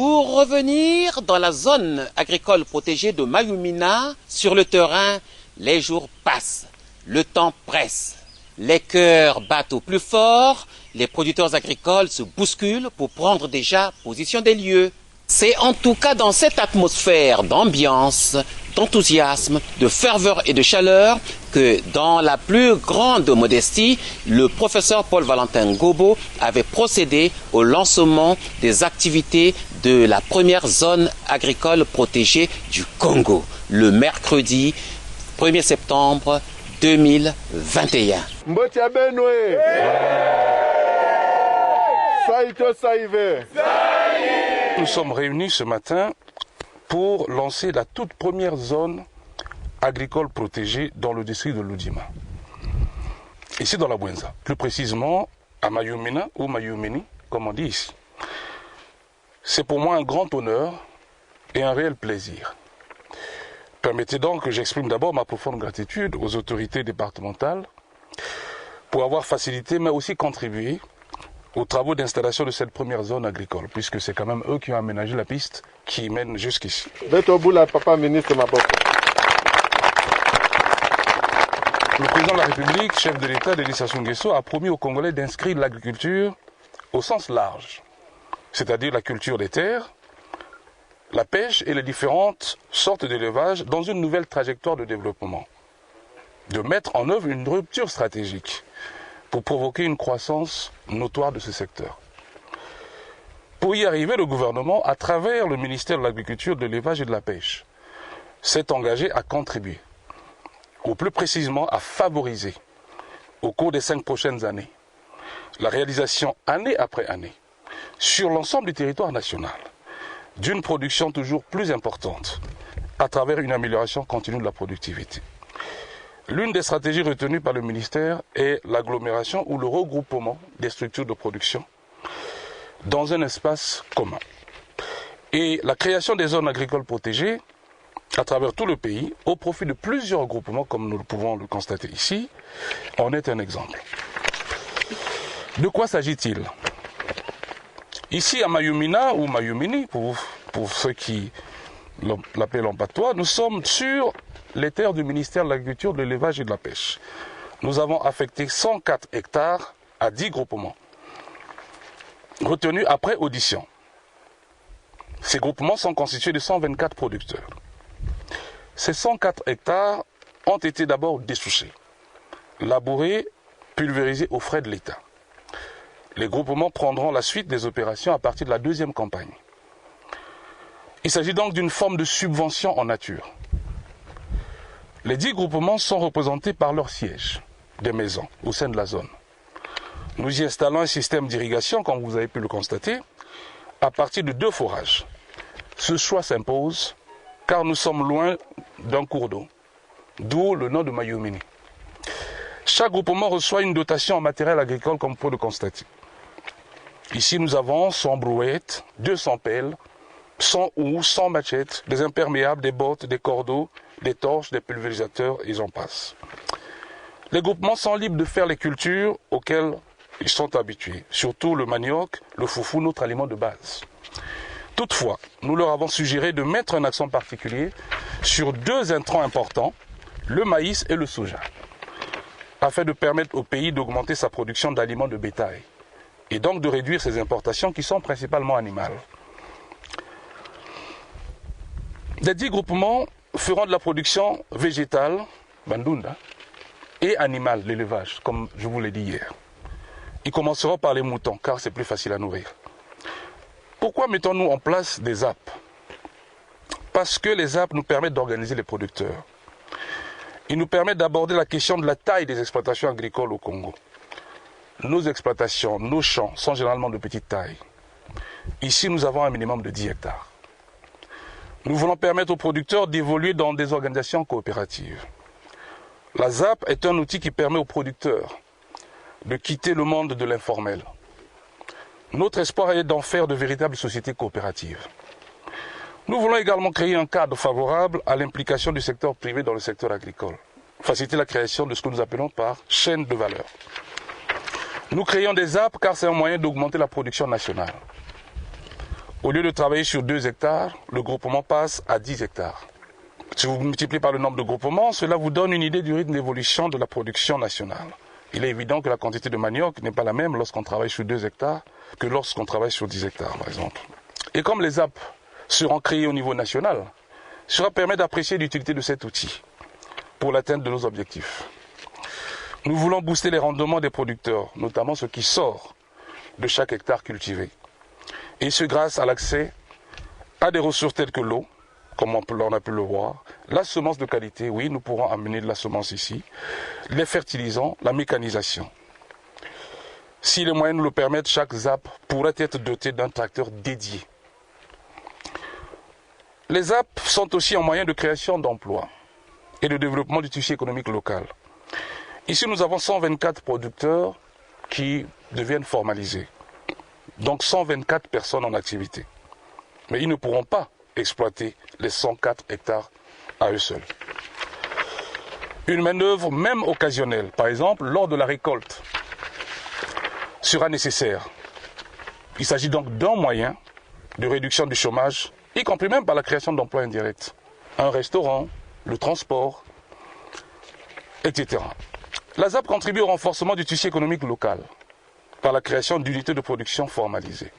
Pour revenir dans la zone agricole protégée de Mayumina, sur le terrain, les jours passent, le temps presse. Les cœurs battent au plus fort, les producteurs agricoles se bousculent pour prendre déjà position des lieux. C'est en tout cas dans cette atmosphère d'ambiance, d'enthousiasme, de ferveur et de chaleur que, dans la plus grande modestie, le professeur Paul-Valentin Gobo avait procédé au lancement des activités de la première zone agricole protégée du Congo, le mercredi 1er septembre 2021. Nous sommes réunis ce matin pour lancer la toute première zone agricole protégée dans le district de Lodima. Ici dans la Bouenza, plus précisément à Mayumina ou Mayumini, comme on dit ici. C'est pour moi un grand honneur et un réel plaisir. Permettez donc que j'exprime d'abord ma profonde gratitude aux autorités départementales pour avoir facilité mais aussi contribué aux travaux d'installation de cette première zone agricole, puisque c'est quand même eux qui ont aménagé la piste qui mène jusqu'ici. Le président de la République, chef de l'État, Denis Sassou Nguesso, a promis aux Congolais d'inscrire l'agriculture au sens large, c'est-à-dire la culture des terres, la pêche et les différentes sortes d'élevage dans une nouvelle trajectoire de développement, de mettre en œuvre une rupture stratégique pour provoquer une croissance notoire de ce secteur. Pour y arriver, le gouvernement, à travers le ministère de l'Agriculture, de l'Élevage et de la Pêche, s'est engagé à contribuer, ou plus précisément à favoriser, au cours des 5 prochaines années, la réalisation année après année, sur l'ensemble du territoire national, d'une production toujours plus importante, à travers une amélioration continue de la productivité. L'une des stratégies retenues par le ministère est l'agglomération ou le regroupement des structures de production dans un espace commun. Et la création des zones agricoles protégées à travers tout le pays, au profit de plusieurs groupements, comme nous pouvons le constater ici, en est un exemple. De quoi s'agit-il? Ici à Mayumina ou Mayumini, pour ceux qui l'appellent en patois, nous sommes sur les terres du ministère de l'Agriculture, de l'Élevage et de la Pêche. Nous avons affecté 104 hectares à 10 groupements, retenus après audition. Ces groupements sont constitués de 124 producteurs. Ces 104 hectares ont été d'abord dessouchés, labourés, pulvérisés aux frais de l'État. Les groupements prendront la suite des opérations à partir de la deuxième campagne. Il s'agit donc d'une forme de subvention en nature. Les 10 groupements sont représentés par leurs sièges, des maisons, au sein de la zone. Nous y installons un système d'irrigation, comme vous avez pu le constater, à partir de 2 forages. Ce choix s'impose, car nous sommes loin d'un cours d'eau, d'où le nom de Mayumini. Chaque groupement reçoit une dotation en matériel agricole, comme vous pouvez le constater. Ici, nous avons 100 brouettes, 200 pelles, 100 houes, 100 machettes, des imperméables, des bottes, des cordeaux, des torches, des pulvérisateurs, et j'en passe. Les groupements sont libres de faire les cultures auxquelles ils sont habitués, surtout le manioc, le foufou, notre aliment de base. Toutefois, nous leur avons suggéré de mettre un accent particulier sur 2 intrants importants, le maïs et le soja, afin de permettre au pays d'augmenter sa production d'aliments de bétail, et donc de réduire ses importations qui sont principalement animales. Les 10 groupements feront de la production végétale, bandunda, et animale, l'élevage, comme je vous l'ai dit hier. Ils commenceront par les moutons, car c'est plus facile à nourrir. Pourquoi mettons-nous en place des apps? Parce que les apps nous permettent d'organiser les producteurs. Ils nous permettent d'aborder la question de la taille des exploitations agricoles au Congo. Nos exploitations, nos champs sont généralement de petite taille. Ici, nous avons un minimum de 10 hectares. Nous voulons permettre aux producteurs d'évoluer dans des organisations coopératives. La ZAP est un outil qui permet aux producteurs de quitter le monde de l'informel. Notre espoir est d'en faire de véritables sociétés coopératives. Nous voulons également créer un cadre favorable à l'implication du secteur privé dans le secteur agricole, faciliter la création de ce que nous appelons par chaîne de valeur. Nous créons des apps car c'est un moyen d'augmenter la production nationale. Au lieu de travailler sur 2 hectares, le groupement passe à 10 hectares. Si vous multipliez par le nombre de groupements, cela vous donne une idée du rythme d'évolution de la production nationale. Il est évident que la quantité de manioc n'est pas la même lorsqu'on travaille sur 2 hectares que lorsqu'on travaille sur 10 hectares, par exemple. Et comme les ZAP seront créés au niveau national, cela permet d'apprécier l'utilité de cet outil pour l'atteinte de nos objectifs. Nous voulons booster les rendements des producteurs, notamment ce qui sort de chaque hectare cultivé. Et ce grâce à l'accès à des ressources telles que l'eau, comme on a pu le voir, la semence de qualité, oui, nous pourrons amener de la semence ici, les fertilisants, la mécanisation. Si les moyens nous le permettent, chaque ZAP pourrait être doté d'un tracteur dédié. Les ZAP sont aussi un moyen de création d'emplois et de développement du tissu économique local. Ici, nous avons 124 producteurs qui deviennent formalisés. Donc 124 personnes en activité. Mais ils ne pourront pas exploiter les 104 hectares à eux seuls. Une main-d'œuvre, même occasionnelle, par exemple, lors de la récolte, sera nécessaire. Il s'agit donc d'un moyen de réduction du chômage, y compris même par la création d'emplois indirects. Un restaurant, le transport, etc. La ZAP contribue au renforcement du tissu économique local par la création d'unités de production formalisées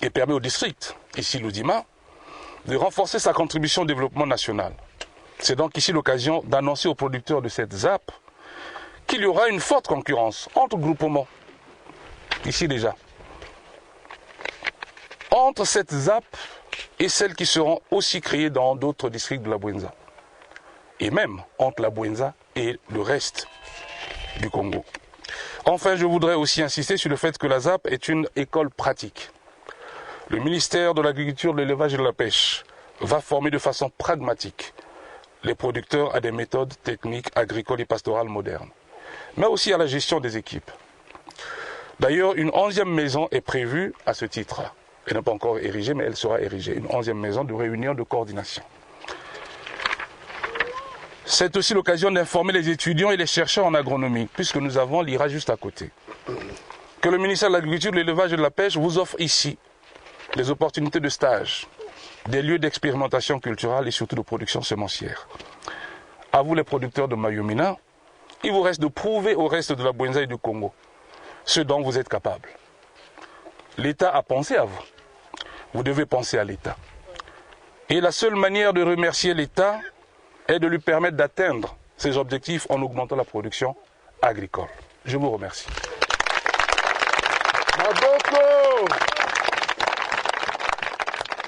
et permet au district, ici l'Oudima, de renforcer sa contribution au développement national. C'est donc ici l'occasion d'annoncer aux producteurs de cette ZAP qu'il y aura une forte concurrence entre groupements, ici déjà, entre cette ZAP et celles qui seront aussi créées dans d'autres districts de la Bouenza, et même entre la Bouenza et le reste du Congo. Enfin, je voudrais aussi insister sur le fait que la ZAP est une école pratique. Le ministère de l'Agriculture, de l'Élevage et de la Pêche va former de façon pragmatique les producteurs à des méthodes techniques agricoles et pastorales modernes, mais aussi à la gestion des équipes. D'ailleurs, une 11e maison est prévue à ce titre. Elle n'est pas encore érigée, mais elle sera érigée. Une 11e maison de réunion de coordination. C'est aussi l'occasion d'informer les étudiants et les chercheurs en agronomie, puisque nous avons l'IRA juste à côté, que le ministère de l'Agriculture, de l'Élevage et de la Pêche vous offre ici des opportunités de stage, des lieux d'expérimentation culturelle et surtout de production semencière. À vous les producteurs de Mayumina, il vous reste de prouver au reste de la Bouenza et du Congo ce dont vous êtes capables. L'État a pensé à vous. Vous devez penser à l'État. Et la seule manière de remercier l'État est de lui permettre d'atteindre ses objectifs en augmentant la production agricole. Je vous remercie.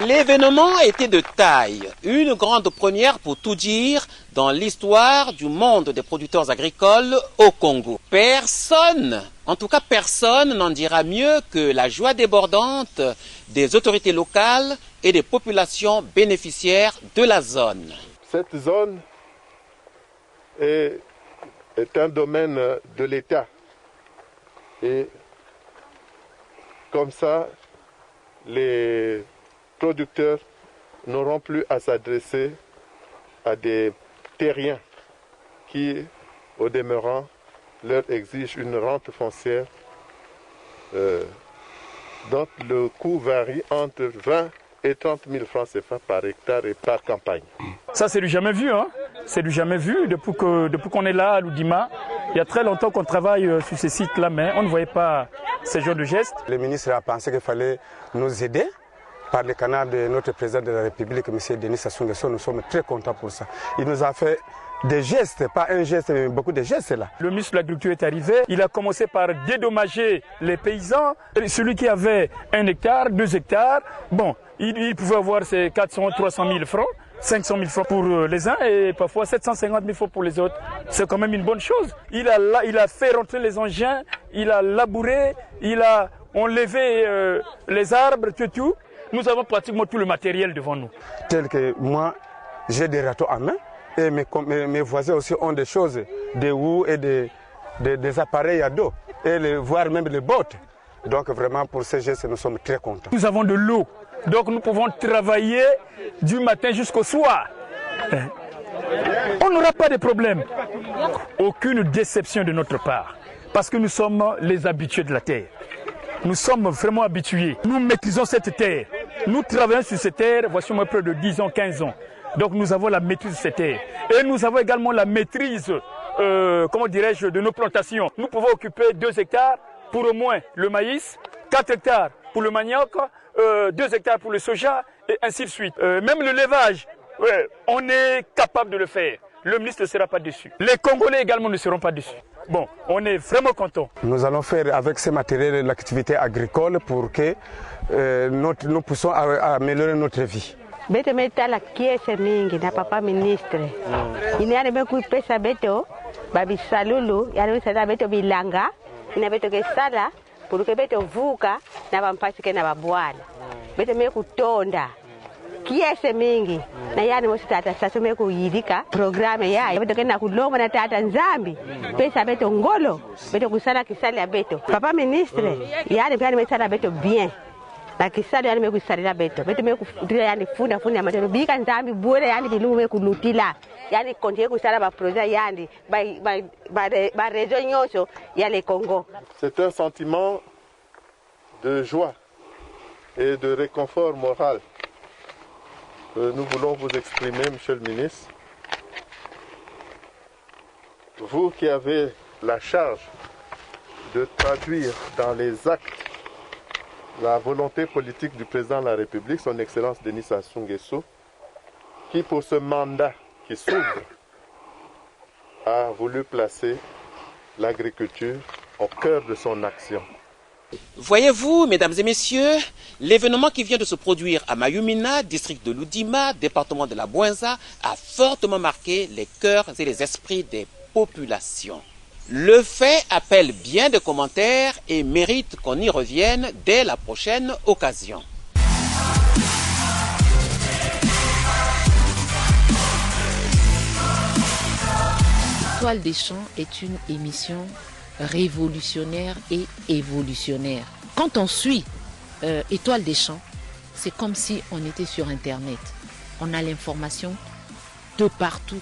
L'événement était de taille, une grande première pour tout dire dans l'histoire du monde des producteurs agricoles au Congo. Personne, en tout cas personne n'en dira mieux que la joie débordante des autorités locales et des populations bénéficiaires de la zone. Cette zone est un domaine de l'État et comme ça, les producteurs n'auront plus à s'adresser à des terriens qui, au demeurant, leur exigent une rente foncière dont le coût varie entre 20 et 30 000 francs CFA par hectare et par campagne. Ça, c'est du jamais vu, hein. C'est du jamais vu depuis qu'on est là à l'Oudima. Il y a très longtemps qu'on travaille sur ces sites-là, mais on ne voyait pas ce genre de gestes. Le ministre a pensé qu'il fallait nous aider par le canal de notre président de la République, M. Denis Sassou Nguesso. Nous sommes très contents pour ça. Il nous a fait des gestes, pas un geste, mais beaucoup de gestes là. Le ministre de l'Agriculture est arrivé, il a commencé par dédommager les paysans. Celui qui avait 1 hectare, 2 hectares, bon, il pouvait avoir ses 400, 300 000 francs, 500 000 francs pour les uns et parfois 750 000 francs pour les autres. C'est quand même une bonne chose. Il a fait rentrer les engins, il a labouré, il a enlevé les arbres, tout. Nous avons pratiquement tout le matériel devant nous. Tel que moi, j'ai des râteaux en main et mes voisins aussi ont des choses, des houes et des appareils à dos, et voire même des bottes. Donc vraiment pour ces gestes, nous sommes très contents. Nous avons de l'eau, donc nous pouvons travailler du matin jusqu'au soir. On n'aura pas de problème. Aucune déception de notre part, parce que nous sommes les habitués de la terre. nous sommes vraiment habitués. Nous maîtrisons cette terre. Nous travaillons sur cette terre, voici moins près de 10 ans, 15 ans. Donc nous avons la maîtrise de cette terre. Et nous avons également la maîtrise, comment dirais-je, de nos plantations. Nous pouvons occuper 2 hectares pour au moins le maïs, 4 hectares pour le manioc, 2 hectares pour le soja, et ainsi de suite. Même le levage, on est capable de le faire. Le ministre ne sera pas dessus. Les Congolais également ne seront pas dessus. Bon, on est vraiment contents. Nous allons faire avec ces matériels l'activité agricole pour que nous puissions améliorer notre vie. Beto metala kiese mingi na papa ministre. Ini ane meku pesa beto babi salulu, yani sala beto bilanga, ina beto ke sala pour que beto vuka na bampasike na babwana. Beto meku tonda. Kiese mingi na yani mosi tata sasa meku yidika programme ya beto kena kulongo na tata nzambi pesa beto ngolo beto kusala kisali ya beto papa ministre yani pia nimesala beto bien la kisali yani meku kisali la beto meku yani funda matero bika nzambi bure yani bilumu meku lutila yani kontie kusala ba projet yani ba région nyonso ya le Congo. C'est un sentiment de joie et de réconfort moral. Nous voulons vous exprimer, Monsieur le ministre, vous qui avez la charge de traduire dans les actes la volonté politique du président de la République, son Excellence Denis Sassou Nguesso, qui pour ce mandat qui s'ouvre a voulu placer l'agriculture au cœur de son action. Voyez-vous, mesdames et messieurs, l'événement qui vient de se produire à Mayumina, district de Loudima, département de la Bouenza, a fortement marqué les cœurs et les esprits des populations. Le fait appelle bien de commentaires et mérite qu'on y revienne dès la prochaine occasion. Étoile des champs est une émission révolutionnaire et évolutionnaire. Quand on suit Étoile des champs, c'est comme si on était sur Internet. On a l'information de partout.